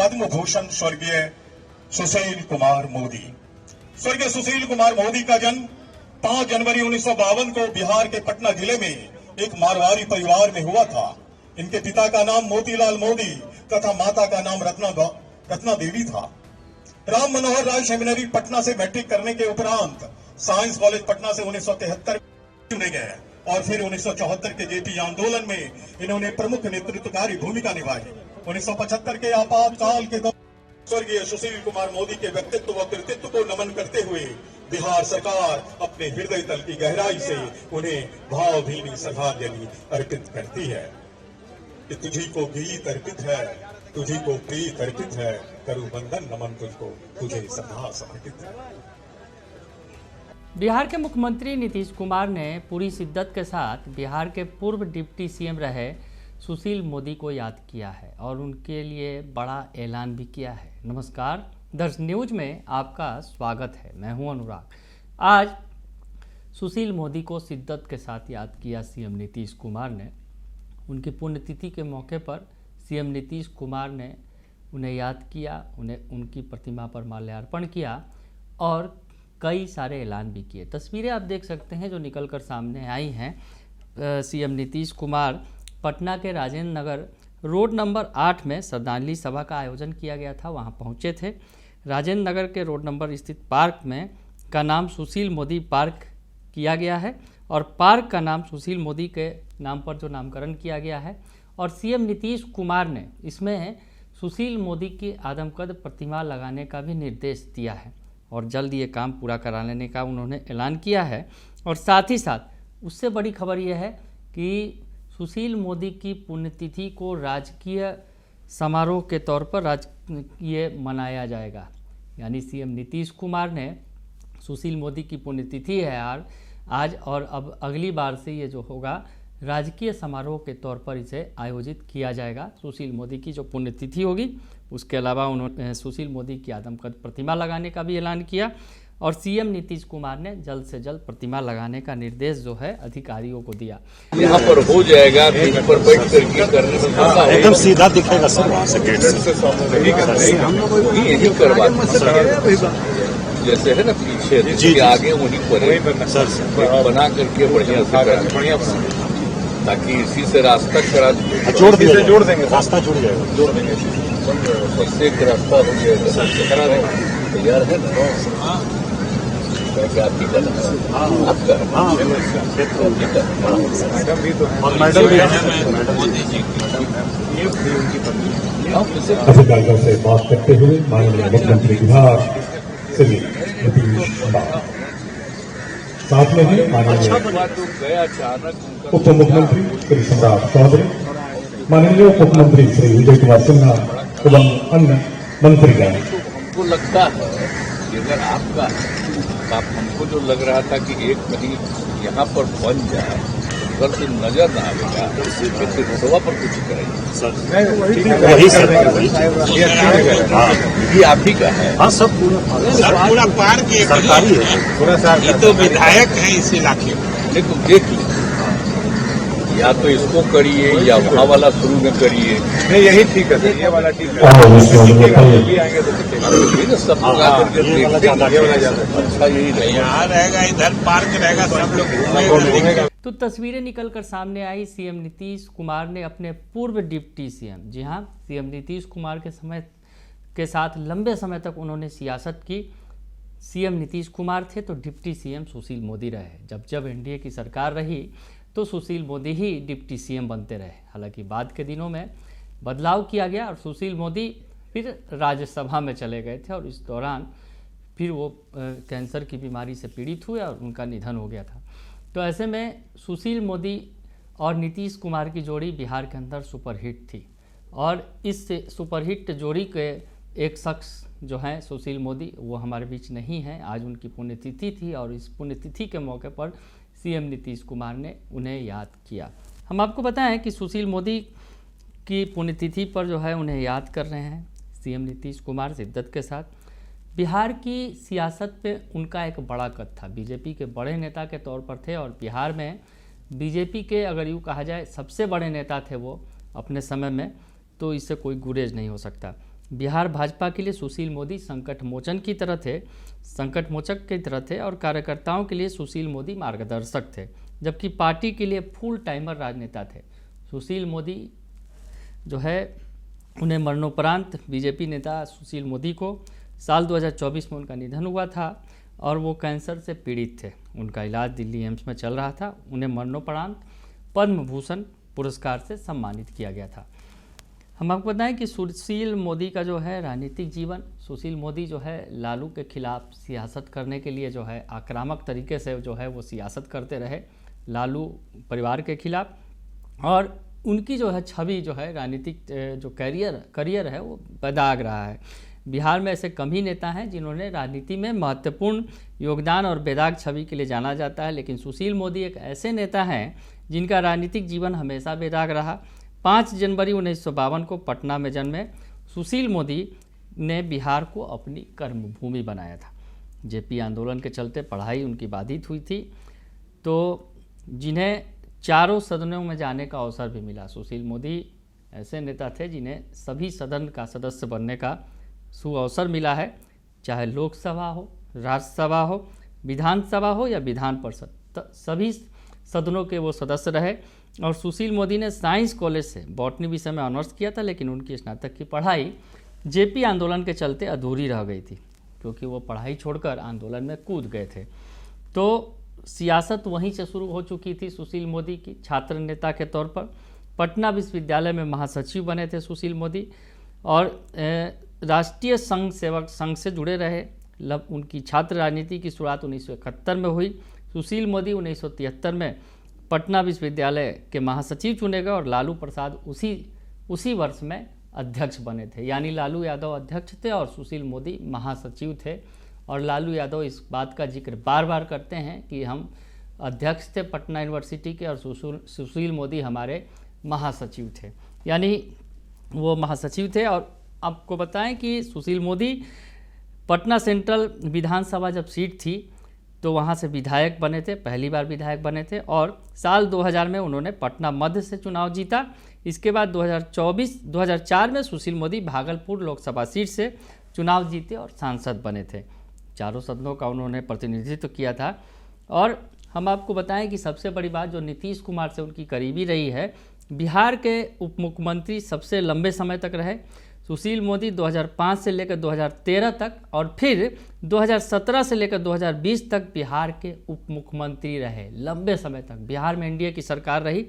पद्म भूषण स्वर्गीय सुशील कुमार मोदी। स्वर्गीय सुशील कुमार मोदी का जन्म 5 जनवरी 1952 को बिहार के पटना जिले में एक मारवाड़ी परिवार में हुआ था। इनके पिता का नाम मोतीलाल मोदी तथा माता का नाम रत्ना देवी था। राम मनोहर राय सेमिनरी पटना से मैट्रिक करने के उपरांत साइंस कॉलेज पटना से 1973 चुने गए और फिर 1974 के जेपी आंदोलन में इन्होंने प्रमुख नेतृत्वकारी भूमिका निभाई। 1975 के आपातकाल के दौरान स्वर्गीय सुशील कुमार मोदी के व्यक्तित्व व कृतित्व को नमन करते हुए बिहार सरकार अपने हृदय तल की गहराई से उन्हें भावभीनी श्रद्धांजलि अर्पित करती है। कि तुझी को गीत अर्पित है, तुझी को प्रीत अर्पित है, करूं वंदन नमन तुझको, तुझे श्रद्धा समर्पित है। बिहार के मुख्यमंत्री नीतीश कुमार ने पूरी शिद्दत के साथ बिहार के पूर्व डिप्टी सीएम रहे सुशील मोदी को याद किया है और उनके लिए बड़ा ऐलान भी किया है। नमस्कार, दर्श न्यूज में आपका स्वागत है। मैं हूं अनुराग। आज सुशील मोदी को शिद्दत के साथ याद किया सीएम नीतीश कुमार ने। उनकी पुण्यतिथि के मौके पर सीएम नीतीश कुमार ने उन्हें याद किया, उन्हें उनकी प्रतिमा पर माल्यार्पण किया और कई सारे ऐलान भी किए। तस्वीरें आप देख सकते हैं जो निकलकर सामने आई हैं। सीएम नीतीश कुमार पटना के राजेंद्र नगर रोड नंबर 8 में श्रद्धांजलि सभा का आयोजन किया गया था, वहां पहुंचे थे। राजेंद्र नगर के रोड नंबर स्थित पार्क में का नाम सुशील मोदी पार्क किया गया है और पार्क का नाम सुशील मोदी के नाम पर जो नामकरण किया गया है। और सीएम नीतीश कुमार ने इसमें सुशील मोदी की आदमकद प्रतिमा लगाने का भी निर्देश दिया है और जल्द ये काम पूरा करा लेने का उन्होंने ऐलान किया है। और साथ ही साथ उससे बड़ी खबर यह है कि सुशील मोदी की पुण्यतिथि को राजकीय समारोह के तौर पर ये मनाया जाएगा। यानी सीएम नीतीश कुमार ने सुशील मोदी की पुण्यतिथि है आज और अब अगली बार से ये जो होगा राजकीय समारोह के तौर पर इसे आयोजित किया जाएगा। सुशील मोदी की जो पुण्यतिथि होगी उसके अलावा उन्होंने सुशील मोदी की आदमकद प्रतिमा लगाने का भी ऐलान किया और सीएम नीतीश कुमार ने जल्द से जल्द प्रतिमा लगाने का निर्देश जो है अधिकारियों को दिया। यहाँ पर हो जाएगा, पर बैठ करके करने में एकदम सीधा दिखेगा सर, वहाँ से गेट से यही करवा जैसे है ना पीछे जी आगे वहीं पर सर बना करके बढ़िया ताकि इसी से रास्ता करा जोड़ देंगे, रास्ता जुड़ जाएगा, जोड़ देंगे, सबसे एक रास्ता हो जाएगा, करा देंगे। तैयार है ना अधिकारियों से बात करते हुए माननीय मुख्यमंत्री बिहार श्री नीतीश कुमार, साथ में है माननीय उप मुख्यमंत्री श्री सम्राट चौधरी, माननीय उप मुख्यमंत्री श्री विजय कुमार सिन्हा एवं अन्य मंत्रीगण। हमको लगता है कि अगर आपका आप हमको जो लग रहा था कि एक कहीं यहाँ पर बन जाए अगर से नजर न आएगा फिर सभा पर कुछ करेंगे। वही सर, ये आप ही का है। हाँ सब पूरा पार्क सरकारी है, पूरा ये तो विधायक है इस इलाके में। लेकिन देख लीजिए या तो इसको करिए या वहाँ वाला शुरू में करिए। नहीं यही ठीक है, ये वाला ठीक है, सब अच्छा यही रहेगा, यहाँ रहेगा, इधर पार्क रहेगा, सब लोग। तो तस्वीरें निकलकर सामने आई। सीएम नीतीश कुमार ने अपने पूर्व डिप्टी सीएम, जी हाँ, सीएम नीतीश कुमार के साथ लंबे समय तक उन्होंने सियासत की। सीएम नीतीश कुमार थे तो डिप्टी सीएम सुशील मोदी रहे। जब एनडीए की सरकार रही तो सुशील मोदी ही डिप्टी सीएम बनते रहे। हालांकि बाद के दिनों में बदलाव किया गया और सुशील मोदी फिर राज्यसभा में चले गए थे और इस दौरान फिर वो कैंसर की बीमारी से पीड़ित हुए और उनका निधन हो गया था। तो ऐसे में सुशील मोदी और नीतीश कुमार की जोड़ी बिहार के अंदर सुपरहिट थी और इस सुपरहिट जोड़ी के एक शख्स जो हैं सुशील मोदी, वो हमारे बीच नहीं हैं। आज उनकी पुण्यतिथि थी और इस पुण्यतिथि के मौके पर सीएम नीतीश कुमार ने उन्हें याद किया। हम आपको बताएं कि सुशील मोदी की पुण्यतिथि पर जो है उन्हें याद कर रहे हैं सीएम नीतीश कुमार शिद्दत के साथ। बिहार की सियासत पे उनका एक बड़ा कद था, बीजेपी के बड़े नेता के तौर पर थे और बिहार में बीजेपी के अगर यूँ कहा जाए सबसे बड़े नेता थे वो अपने समय में, तो इससे कोई गुरेज नहीं हो सकता। बिहार भाजपा के लिए सुशील मोदी संकट मोचक की तरह थे और कार्यकर्ताओं के लिए सुशील मोदी मार्गदर्शक थे, जबकि पार्टी के लिए फुल टाइमर राजनेता थे। सुशील मोदी जो है उन्हें मरणोपरांत बीजेपी नेता सुशील मोदी को साल 2024 में उनका निधन हुआ था और वो कैंसर से पीड़ित थे। उनका इलाज दिल्ली एम्स में चल रहा था। उन्हें मरणोपरांत पद्म भूषण पुरस्कार से सम्मानित किया गया था। हम आपको बताएं कि सुशील मोदी का जो है राजनीतिक जीवन, सुशील मोदी जो है लालू के खिलाफ सियासत करने के लिए जो है आक्रामक तरीके से जो है वो सियासत करते रहे लालू परिवार के खिलाफ, और उनकी जो है छवि जो है राजनीतिक जो करियर है वो बेदाग रहा है। बिहार में ऐसे कम ही नेता हैं जिन्होंने राजनीति में महत्वपूर्ण योगदान और बेदाग छवि के लिए जाना जाता है, लेकिन सुशील मोदी एक ऐसे नेता हैं जिनका राजनीतिक जीवन हमेशा बेदाग रहा। 5 जनवरी 1952 को पटना में जन्मे सुशील मोदी ने बिहार को अपनी कर्मभूमि बनाया था। जेपी आंदोलन के चलते पढ़ाई उनकी बाधित हुई थी, तो जिन्हें चारों सदनों में जाने का अवसर भी मिला। सुशील मोदी ऐसे नेता थे जिन्हें सभी सदन का सदस्य बनने का सुअवसर मिला है, चाहे लोकसभा हो, राज्यसभा हो, विधानसभा हो या विधान परिषद, सभी सदनों के वो सदस्य रहे। और सुशील मोदी ने साइंस कॉलेज से बॉटनी विषय में ऑनर्स किया था, लेकिन उनकी स्नातक की पढ़ाई जेपी आंदोलन के चलते अधूरी रह गई थी, क्योंकि वो पढ़ाई छोड़कर आंदोलन में कूद गए थे। तो सियासत वहीं से शुरू हो चुकी थी सुशील मोदी की। छात्र नेता के तौर पर पटना विश्वविद्यालय में महासचिव बने थे सुशील मोदी और राष्ट्रीय संघ सेवक संघ से जुड़े रहे। उनकी छात्र राजनीति की शुरुआत 1971 में हुई। सुशील मोदी 1973 में पटना विश्वविद्यालय के महासचिव चुने गए और लालू प्रसाद उसी वर्ष में अध्यक्ष बने थे। यानी लालू यादव अध्यक्ष थे और सुशील मोदी महासचिव थे। और लालू यादव इस बात का जिक्र बार बार करते हैं कि हम अध्यक्ष थे पटना यूनिवर्सिटी के और सुशील मोदी हमारे महासचिव थे, यानी वो महासचिव थे। और आपको बताएं कि सुशील मोदी पटना सेंट्रल विधानसभा जब सीट थी तो वहाँ से विधायक बने थे, पहली बार विधायक बने थे, और साल 2000 में उन्होंने पटना मध्य से चुनाव जीता। इसके बाद 2004 में सुशील मोदी भागलपुर लोकसभा सीट से चुनाव जीते और सांसद बने थे। चारों सदनों का उन्होंने प्रतिनिधित्व किया था। और हम आपको बताएं कि सबसे बड़ी बात जो नीतीश कुमार से उनकी करीबी रही है, बिहार के उप मुख्यमंत्री सबसे लंबे समय तक रहे सुशील मोदी 2005 से लेकर 2013 तक, और फिर 2017 से लेकर 2020 तक बिहार के उप मुख्यमंत्री रहे लंबे समय तक। बिहार में एनडीए की सरकार रही,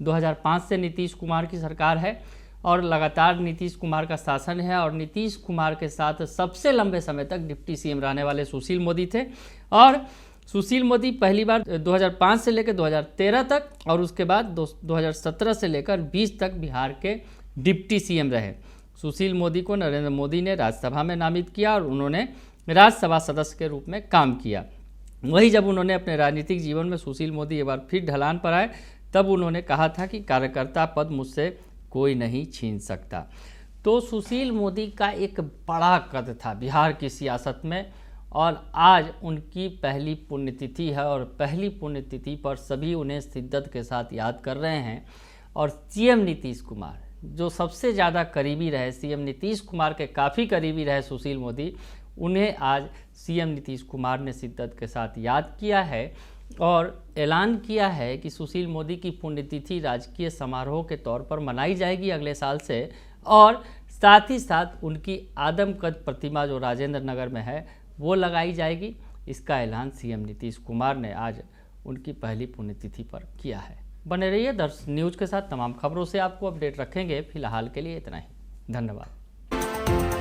2005 से नीतीश कुमार की सरकार है और लगातार नीतीश कुमार का शासन है। और नीतीश कुमार के साथ सबसे लंबे समय तक डिप्टी सीएम रहने वाले सुशील मोदी थे। और सुशील मोदी पहली बार 2005 से लेकर 2013 तक और उसके बाद 2017 से लेकर 20 तक बिहार के डिप्टी सीएम रहे। सुशील मोदी को नरेंद्र मोदी ने राज्यसभा में नामित किया और उन्होंने राज्यसभा सदस्य के रूप में काम किया। वही जब उन्होंने अपने राजनीतिक जीवन में सुशील मोदी एक बार फिर ढलान पर आए, तब उन्होंने कहा था कि कार्यकर्ता पद मुझसे कोई नहीं छीन सकता। तो सुशील मोदी का एक बड़ा कद था बिहार की सियासत में, और आज उनकी पहली पुण्यतिथि है और पहली पुण्यतिथि पर सभी उन्हें शिद्दत के साथ याद कर रहे हैं। और सीएम नीतीश कुमार जो सबसे ज़्यादा करीबी रहे, सीएम नीतीश कुमार के काफ़ी करीबी रहे सुशील मोदी, उन्हें आज सीएम नीतीश कुमार ने शिद्दत के साथ याद किया है और ऐलान किया है कि सुशील मोदी की पुण्यतिथि राजकीय समारोह के तौर पर मनाई जाएगी अगले साल से, और साथ ही साथ उनकी आदमकद प्रतिमा जो राजेंद्र नगर में है वो लगाई जाएगी। इसका ऐलान सीएम नीतीश कुमार ने आज उनकी पहली पुण्यतिथि पर किया है। बने रहिए दर्श न्यूज़ के साथ, तमाम खबरों से आपको अपडेट रखेंगे। फिलहाल के लिए इतना ही, धन्यवाद।